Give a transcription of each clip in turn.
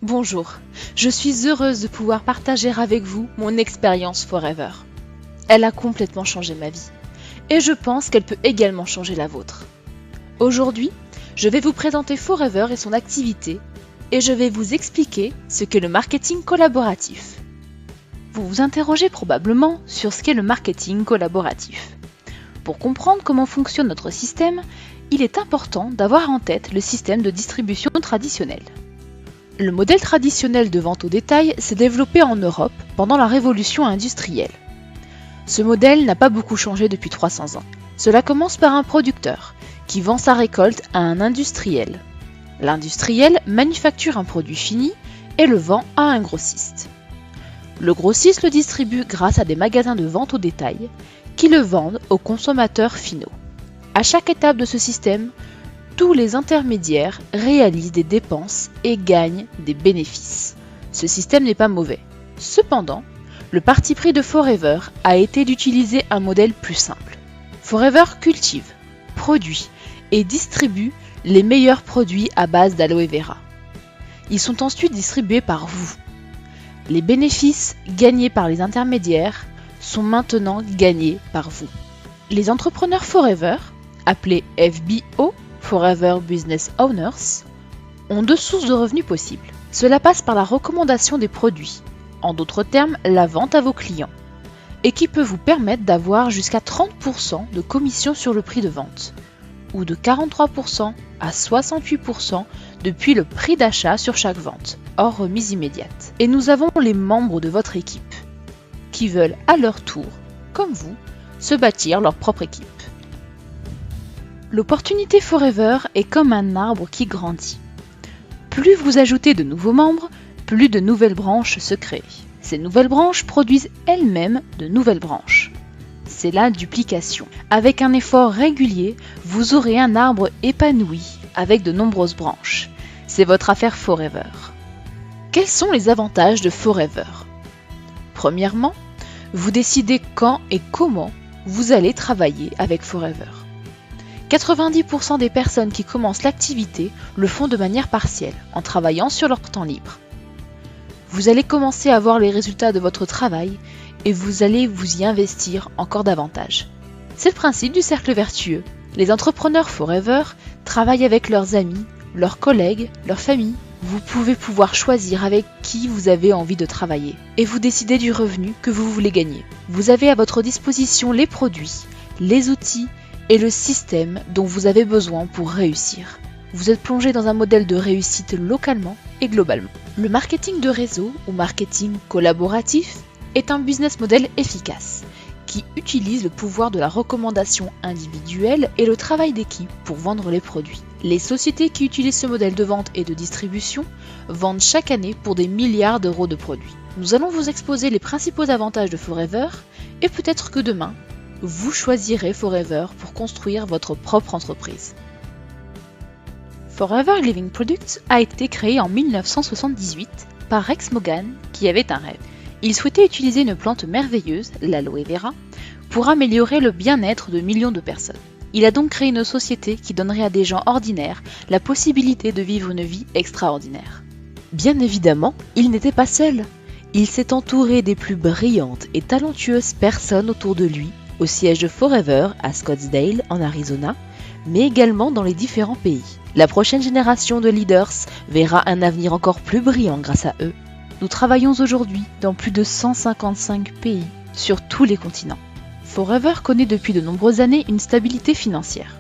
Bonjour, je suis heureuse de pouvoir partager avec vous mon expérience Forever. Elle a complètement changé ma vie et je pense qu'elle peut également changer la vôtre. Aujourd'hui, je vais vous présenter Forever et son activité et je vais vous expliquer ce qu'est le marketing collaboratif. Vous vous interrogez probablement sur ce qu'est le marketing collaboratif. Pour comprendre comment fonctionne notre système, il est important d'avoir en tête le système de distribution traditionnel. Le modèle traditionnel de vente au détail s'est développé en Europe pendant la révolution industrielle. Ce modèle n'a pas beaucoup changé depuis 300 ans. Cela commence par un producteur qui vend sa récolte à un industriel. L'industriel manufacture un produit fini et le vend à un grossiste. Le grossiste le distribue grâce à des magasins de vente au détail qui le vendent aux consommateurs finaux. À chaque étape de ce système, tous les intermédiaires réalisent des dépenses et gagnent des bénéfices. Ce système n'est pas mauvais. Cependant, le parti pris de Forever a été d'utiliser un modèle plus simple. Forever cultive, produit et distribue les meilleurs produits à base d'aloe vera. Ils sont ensuite distribués par vous. Les bénéfices gagnés par les intermédiaires sont maintenant gagnés par vous. Les entrepreneurs Forever, appelés FBO, Forever Business Owners, ont deux sources de revenus possibles. Cela passe par la recommandation des produits, en d'autres termes la vente à vos clients, et qui peut vous permettre d'avoir jusqu'à 30% de commission sur le prix de vente, ou de 43% à 68% depuis le prix d'achat sur chaque vente, hors remise immédiate. Et nous avons les membres de votre équipe, qui veulent à leur tour, comme vous, se bâtir leur propre équipe. L'opportunité Forever est comme un arbre qui grandit. Plus vous ajoutez de nouveaux membres, plus de nouvelles branches se créent. Ces nouvelles branches produisent elles-mêmes de nouvelles branches. C'est la duplication. Avec un effort régulier, vous aurez un arbre épanoui avec de nombreuses branches. C'est votre affaire Forever. Quels sont les avantages de Forever ? Premièrement, vous décidez quand et comment vous allez travailler avec Forever. 90% des personnes qui commencent l'activité le font de manière partielle, en travaillant sur leur temps libre. Vous allez commencer à voir les résultats de votre travail et vous allez vous y investir encore davantage. C'est le principe du cercle vertueux. Les entrepreneurs Forever travaillent avec leurs amis, leurs collègues, leur famille. Vous pouvez pouvoir choisir avec qui vous avez envie de travailler et vous décidez du revenu que vous voulez gagner. Vous avez à votre disposition les produits, les outils et le système dont vous avez besoin pour réussir. Vous êtes plongé dans un modèle de réussite localement et globalement. Le marketing de réseau ou marketing collaboratif est un business model efficace qui utilise le pouvoir de la recommandation individuelle et le travail d'équipe pour vendre les produits. Les sociétés qui utilisent ce modèle de vente et de distribution vendent chaque année pour des milliards d'euros de produits. Nous allons vous exposer les principaux avantages de Forever et peut-être que demain, vous choisirez Forever pour construire votre propre entreprise. Forever Living Products a été créé en 1978 par Rex Morgan qui avait un rêve. Il souhaitait utiliser une plante merveilleuse, l'aloe vera, pour améliorer le bien-être de millions de personnes. Il a donc créé une société qui donnerait à des gens ordinaires la possibilité de vivre une vie extraordinaire. Bien évidemment, il n'était pas seul. Il s'est entouré des plus brillantes et talentueuses personnes autour de lui, au siège de Forever à Scottsdale en Arizona, mais également dans les différents pays. La prochaine génération de leaders verra un avenir encore plus brillant grâce à eux. Nous travaillons aujourd'hui dans plus de 155 pays sur tous les continents. Forever connaît depuis de nombreuses années une stabilité financière.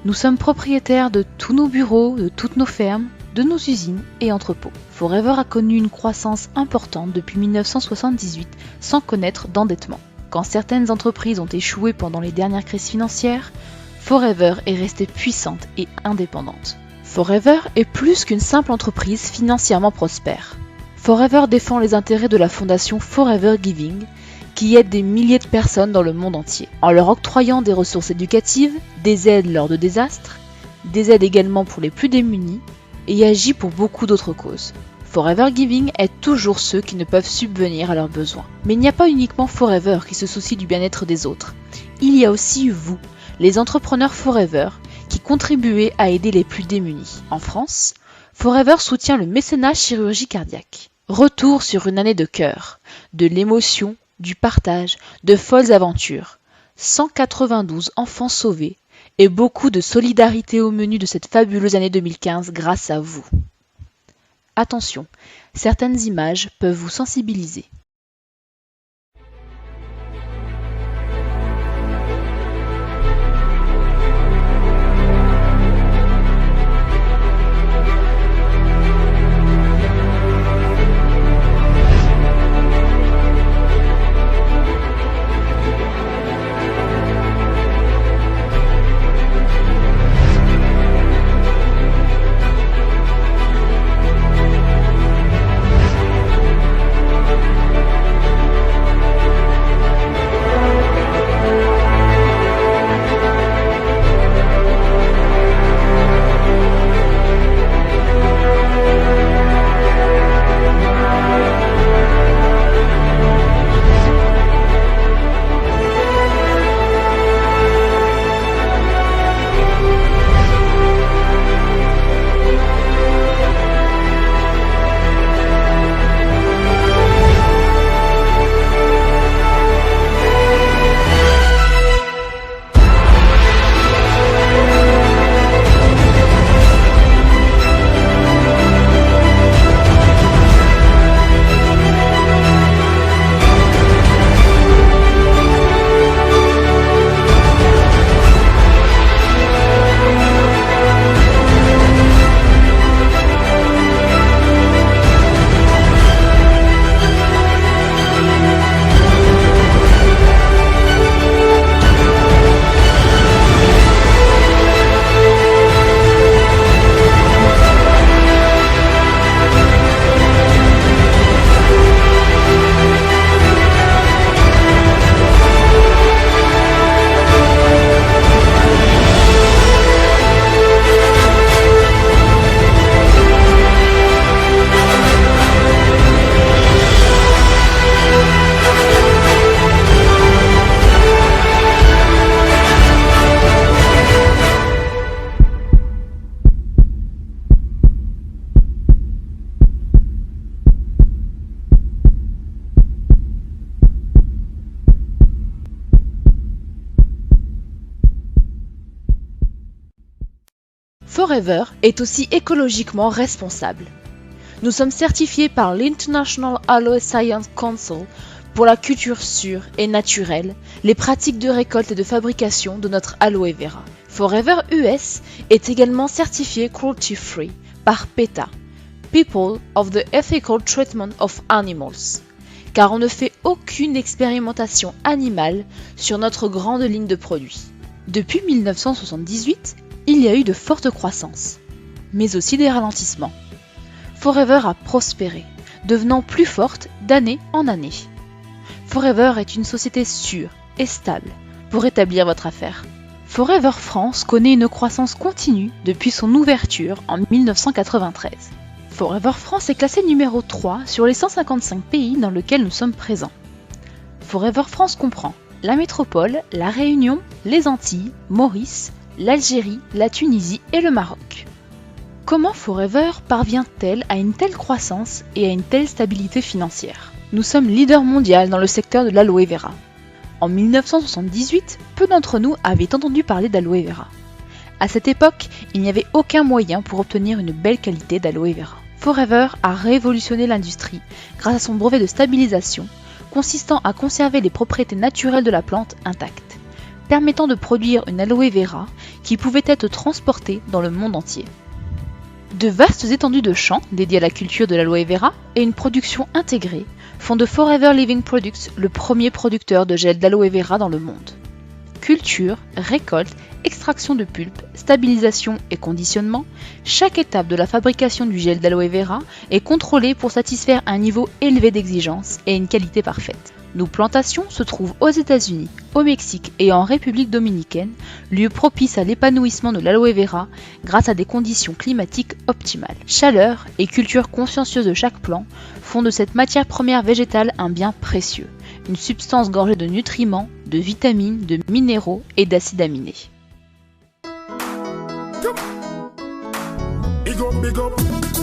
Nous sommes propriétaires de tous nos bureaux, de toutes nos fermes, de nos usines et entrepôts. Forever a connu une croissance importante depuis 1978 sans connaître d'endettement. Quand certaines entreprises ont échoué pendant les dernières crises financières, Forever est restée puissante et indépendante. Forever est plus qu'une simple entreprise financièrement prospère. Forever défend les intérêts de la fondation Forever Giving, qui aide des milliers de personnes dans le monde entier, en leur octroyant des ressources éducatives, des aides lors de désastres, des aides également pour les plus démunis, et agit pour beaucoup d'autres causes. Forever Giving aide toujours ceux qui ne peuvent subvenir à leurs besoins. Mais il n'y a pas uniquement Forever qui se soucie du bien-être des autres. Il y a aussi vous, les entrepreneurs Forever, qui contribuez à aider les plus démunis. En France, Forever soutient le mécénat chirurgie cardiaque. Retour sur une année de cœur, de l'émotion, du partage, de folles aventures. 192 enfants sauvés et beaucoup de solidarité au menu de cette fabuleuse année 2015 grâce à vous. Attention, certaines images peuvent vous sensibiliser. Forever est aussi écologiquement responsable. Nous sommes certifiés par l'International Aloe Science Council pour la culture sûre et naturelle, les pratiques de récolte et de fabrication de notre aloe vera. Forever US est également certifié cruelty free par PETA, People of the Ethical Treatment of Animals, car on ne fait aucune expérimentation animale sur notre grande ligne de produits. Depuis 1978, il y a eu de fortes croissances, mais aussi des ralentissements. Forever a prospéré, devenant plus forte d'année en année. Forever est une société sûre et stable pour établir votre affaire. Forever France connaît une croissance continue depuis son ouverture en 1993. Forever France est classé numéro 3 sur les 155 pays dans lesquels nous sommes présents. Forever France comprend la métropole, la Réunion, les Antilles, Maurice, l'Algérie, la Tunisie et le Maroc. Comment Forever parvient-elle à une telle croissance et à une telle stabilité financière? Nous sommes leader mondial dans le secteur de l'aloe vera. En 1978, peu d'entre nous avaient entendu parler d'aloe vera. À cette époque, il n'y avait aucun moyen pour obtenir une belle qualité d'aloe vera. Forever a révolutionné l'industrie grâce à son brevet de stabilisation, consistant à conserver les propriétés naturelles de la plante intactes, permettant de produire une aloe vera qui pouvait être transportée dans le monde entier. De vastes étendues de champs dédiés à la culture de l'aloe vera et une production intégrée font de Forever Living Products le premier producteur de gel d'aloe vera dans le monde. Culture, récolte, extraction de pulpe, stabilisation et conditionnement, chaque étape de la fabrication du gel d'aloe vera est contrôlée pour satisfaire un niveau élevé d'exigence et une qualité parfaite. Nos plantations se trouvent aux États-Unis, au Mexique et en République dominicaine, lieu propice à l'épanouissement de l'aloe vera grâce à des conditions climatiques optimales. Chaleur et culture consciencieuse de chaque plant font de cette matière première végétale un bien précieux, une substance gorgée de nutriments, de vitamines, de minéraux et d'acides aminés. Big up, big up.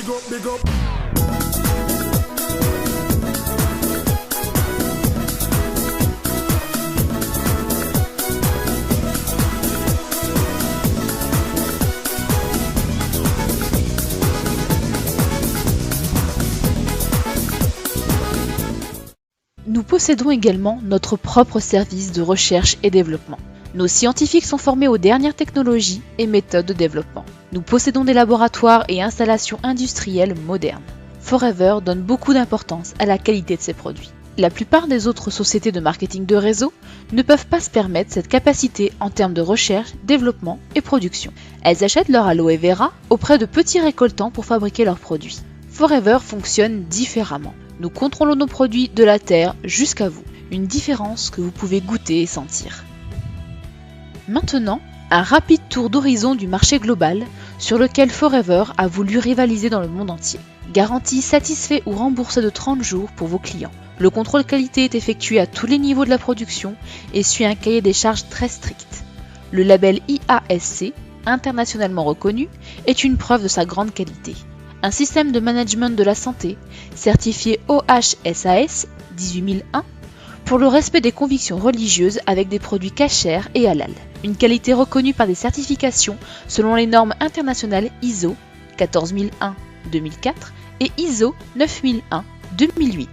big up, big up. Nous possédons également notre propre service de recherche et développement. Nos scientifiques sont formés aux dernières technologies et méthodes de développement. Nous possédons des laboratoires et installations industrielles modernes. Forever donne beaucoup d'importance à la qualité de ses produits. La plupart des autres sociétés de marketing de réseau ne peuvent pas se permettre cette capacité en termes de recherche, développement et production. Elles achètent leur aloe vera auprès de petits récoltants pour fabriquer leurs produits. Forever fonctionne différemment. Nous contrôlons nos produits de la terre jusqu'à vous, une différence que vous pouvez goûter et sentir. Maintenant, un rapide tour d'horizon du marché global sur lequel Forever a voulu rivaliser dans le monde entier. Garantie satisfait ou remboursée de 30 jours pour vos clients. Le contrôle qualité est effectué à tous les niveaux de la production et suit un cahier des charges très strict. Le label IASC, internationalement reconnu, est une preuve de sa grande qualité. Un système de management de la santé, certifié OHSAS 18001, pour le respect des convictions religieuses avec des produits cachers et halal. Une qualité reconnue par des certifications selon les normes internationales ISO 14001-2004 et ISO 9001-2008.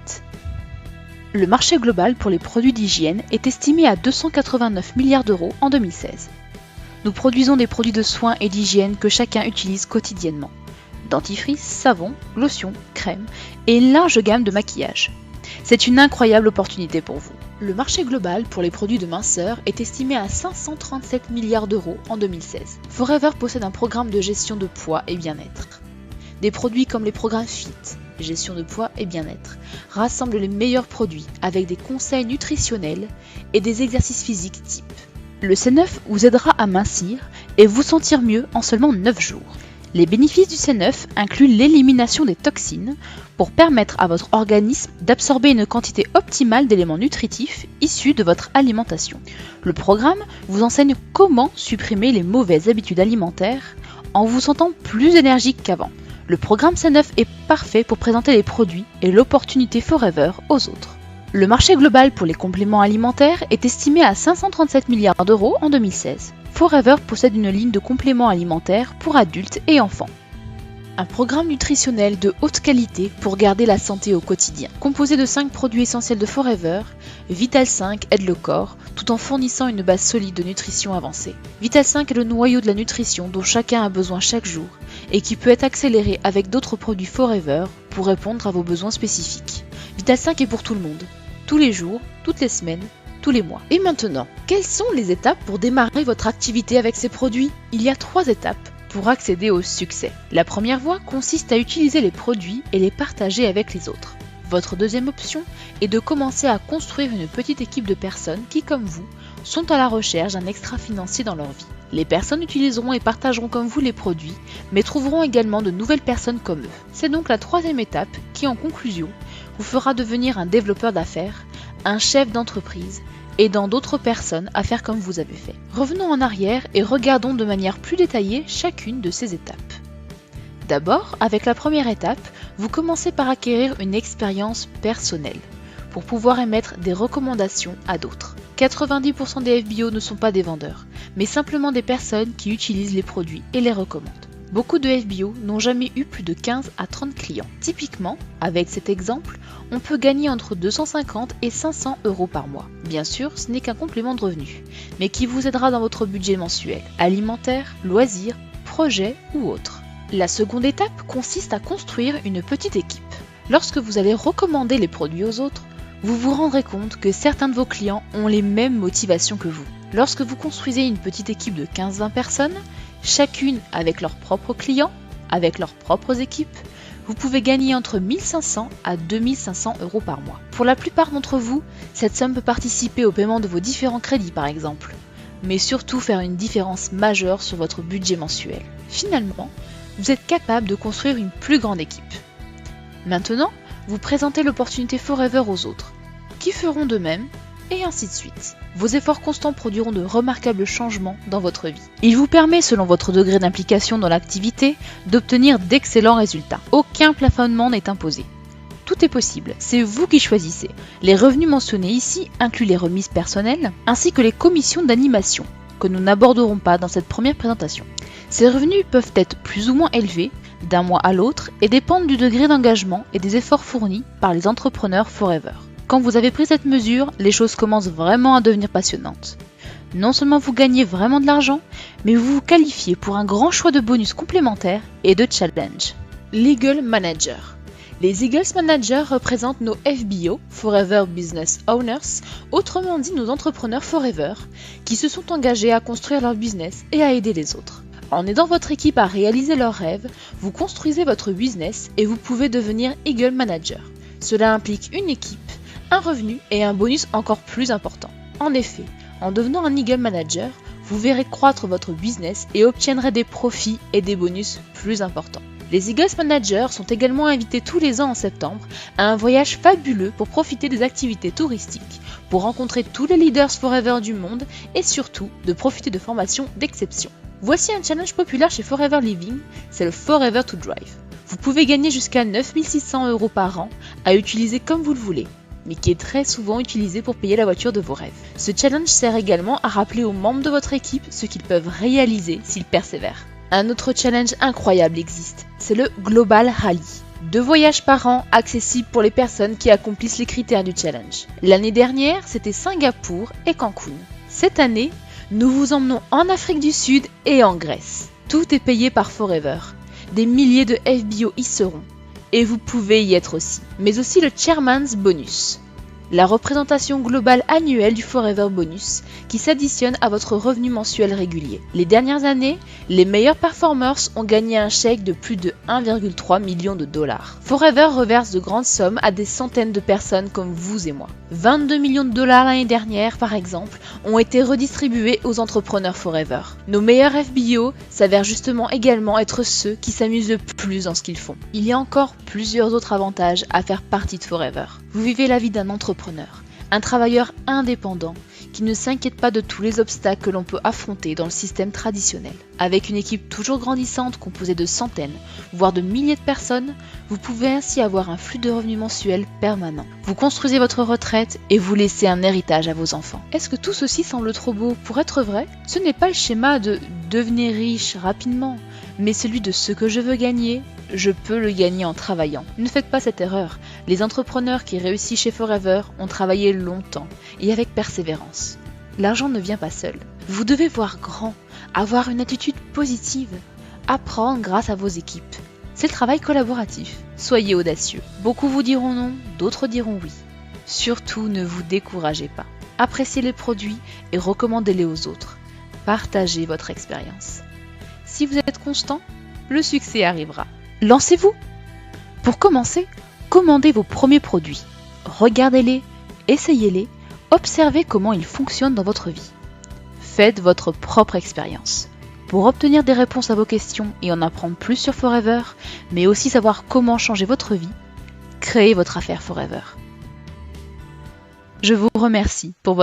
Le marché global pour les produits d'hygiène est estimé à 289 milliards d'euros en 2016. Nous produisons des produits de soins et d'hygiène que chacun utilise quotidiennement. Dentifrice, savon, lotion, crème et une large gamme de maquillage. C'est une incroyable opportunité pour vous. Le marché global pour les produits de minceur est estimé à 537 milliards d'euros en 2016. Forever possède un programme de gestion de poids et bien-être. Des produits comme les programmes FIT, gestion de poids et bien-être, rassemblent les meilleurs produits avec des conseils nutritionnels et des exercices physiques type. Le C9 vous aidera à mincir et vous sentir mieux en seulement 9 jours. Les bénéfices du C9 incluent l'élimination des toxines pour permettre à votre organisme d'absorber une quantité optimale d'éléments nutritifs issus de votre alimentation. Le programme vous enseigne comment supprimer les mauvaises habitudes alimentaires en vous sentant plus énergique qu'avant. Le programme C9 est parfait pour présenter les produits et l'opportunité Forever aux autres. Le marché global pour les compléments alimentaires est estimé à 537 milliards d'euros en 2016. Forever possède une ligne de compléments alimentaires pour adultes et enfants. Un programme nutritionnel de haute qualité pour garder la santé au quotidien. Composé de 5 produits essentiels de Forever, Vital 5 aide le corps tout en fournissant une base solide de nutrition avancée. Vital 5 est le noyau de la nutrition dont chacun a besoin chaque jour et qui peut être accéléré avec d'autres produits Forever pour répondre à vos besoins spécifiques. Vital 5 est pour tout le monde, tous les jours, toutes les semaines, tous les mois. Et maintenant, quelles sont les étapes pour démarrer votre activité avec ces produits ? Il y a 3 étapes pour accéder au succès. La première voie consiste à utiliser les produits et les partager avec les autres. Votre deuxième option est de commencer à construire une petite équipe de personnes qui, comme vous, sont à la recherche d'un extra financier dans leur vie. Les personnes utiliseront et partageront comme vous les produits, mais trouveront également de nouvelles personnes comme eux. C'est donc la troisième étape qui, en conclusion, vous fera devenir un développeur d'affaires, un chef d'entreprise, aidant d'autres personnes à faire comme vous avez fait. Revenons en arrière et regardons de manière plus détaillée chacune de ces étapes. D'abord, avec la première étape, vous commencez par acquérir une expérience personnelle pour pouvoir émettre des recommandations à d'autres. 90% des FBO ne sont pas des vendeurs, mais simplement des personnes qui utilisent les produits et les recommandent. Beaucoup de FBO n'ont jamais eu plus de 15 à 30 clients. Typiquement, avec cet exemple, on peut gagner entre 250 et 500 euros par mois. Bien sûr, ce n'est qu'un complément de revenus, mais qui vous aidera dans votre budget mensuel, alimentaire, loisirs, projets ou autres. La seconde étape consiste à construire une petite équipe. Lorsque vous allez recommander les produits aux autres, vous vous rendrez compte que certains de vos clients ont les mêmes motivations que vous. Lorsque vous construisez une petite équipe de 15-20 personnes, chacune avec leurs propres clients, avec leurs propres équipes, vous pouvez gagner entre 1500 à 2500 euros par mois. Pour la plupart d'entre vous, cette somme peut participer au paiement de vos différents crédits par exemple, mais surtout faire une différence majeure sur votre budget mensuel. Finalement, vous êtes capable de construire une plus grande équipe. Maintenant, vous présentez l'opportunité Forever aux autres, qui feront de même et ainsi de suite. Vos efforts constants produiront de remarquables changements dans votre vie. Il vous permet, selon votre degré d'implication dans l'activité, d'obtenir d'excellents résultats. Aucun plafonnement n'est imposé. Tout est possible, c'est vous qui choisissez. Les revenus mentionnés ici incluent les remises personnelles ainsi que les commissions d'animation, que nous n'aborderons pas dans cette première présentation. Ces revenus peuvent être plus ou moins élevés d'un mois à l'autre et dépendent du degré d'engagement et des efforts fournis par les entrepreneurs Forever. Quand vous avez pris cette mesure, les choses commencent vraiment à devenir passionnantes. Non seulement vous gagnez vraiment de l'argent, mais vous vous qualifiez pour un grand choix de bonus complémentaires et de challenges. L'Eagle Manager. Les Eagles Managers représentent nos FBO, Forever Business Owners, autrement dit nos entrepreneurs Forever, qui se sont engagés à construire leur business et à aider les autres. En aidant votre équipe à réaliser leurs rêves, vous construisez votre business et vous pouvez devenir Eagle Manager. Cela implique une équipe, un revenu et un bonus encore plus important. En effet, en devenant un Eagle Manager, vous verrez croître votre business et obtiendrez des profits et des bonus plus importants. Les Eagles Managers sont également invités tous les ans en septembre à un voyage fabuleux pour profiter des activités touristiques, pour rencontrer tous les leaders Forever du monde et surtout de profiter de formations d'exception. Voici un challenge populaire chez Forever Living, c'est le Forever to Drive. Vous pouvez gagner jusqu'à 9 600 € par an à utiliser comme vous le voulez, mais qui est très souvent utilisé pour payer la voiture de vos rêves. Ce challenge sert également à rappeler aux membres de votre équipe ce qu'ils peuvent réaliser s'ils persévèrent. Un autre challenge incroyable existe, c'est le Global Rally. 2 voyages par an accessibles pour les personnes qui accomplissent les critères du challenge. L'année dernière, c'était Singapour et Cancun. Cette année, nous vous emmenons en Afrique du Sud et en Grèce. Tout est payé par Forever. Des milliers de FBO y seront. Et vous pouvez y être aussi. Mais aussi le Chairman's Bonus, la représentation globale annuelle du Forever Bonus qui s'additionne à votre revenu mensuel régulier. Les dernières années, les meilleurs performers ont gagné un chèque de plus de 1,3 million de dollars. Forever reverse de grandes sommes à des centaines de personnes comme vous et moi. 22 millions de dollars l'année dernière, par exemple, ont été redistribués aux entrepreneurs Forever. Nos meilleurs FBO s'avèrent justement également être ceux qui s'amusent le plus dans ce qu'ils font. Il y a encore plusieurs autres avantages à faire partie de Forever. Vous vivez la vie d'un entrepreneur, un travailleur indépendant qui ne s'inquiète pas de tous les obstacles que l'on peut affronter dans le système traditionnel. Avec une équipe toujours grandissante composée de centaines, voire de milliers de personnes, vous pouvez ainsi avoir un flux de revenus mensuels permanent. Vous construisez votre retraite et vous laissez un héritage à vos enfants. Est-ce que tout ceci semble trop beau pour être vrai? Ce n'est pas le schéma de devenir riche rapidement, mais celui de ce que je veux gagner, je peux le gagner en travaillant. Ne faites pas cette erreur. Les entrepreneurs qui réussissent chez Forever ont travaillé longtemps et avec persévérance. L'argent ne vient pas seul. Vous devez voir grand, avoir une attitude positive, apprendre grâce à vos équipes. C'est le travail collaboratif. Soyez audacieux. Beaucoup vous diront non, d'autres diront oui. Surtout, ne vous découragez pas. Appréciez les produits et recommandez-les aux autres. Partagez votre expérience. Si vous êtes constant, le succès arrivera. Lancez-vous! Pour commencer, commandez vos premiers produits. Regardez-les, essayez-les, observez comment ils fonctionnent dans votre vie. Faites votre propre expérience. Pour obtenir des réponses à vos questions et en apprendre plus sur Forever, mais aussi savoir comment changer votre vie, créez votre affaire Forever. Je vous remercie pour votre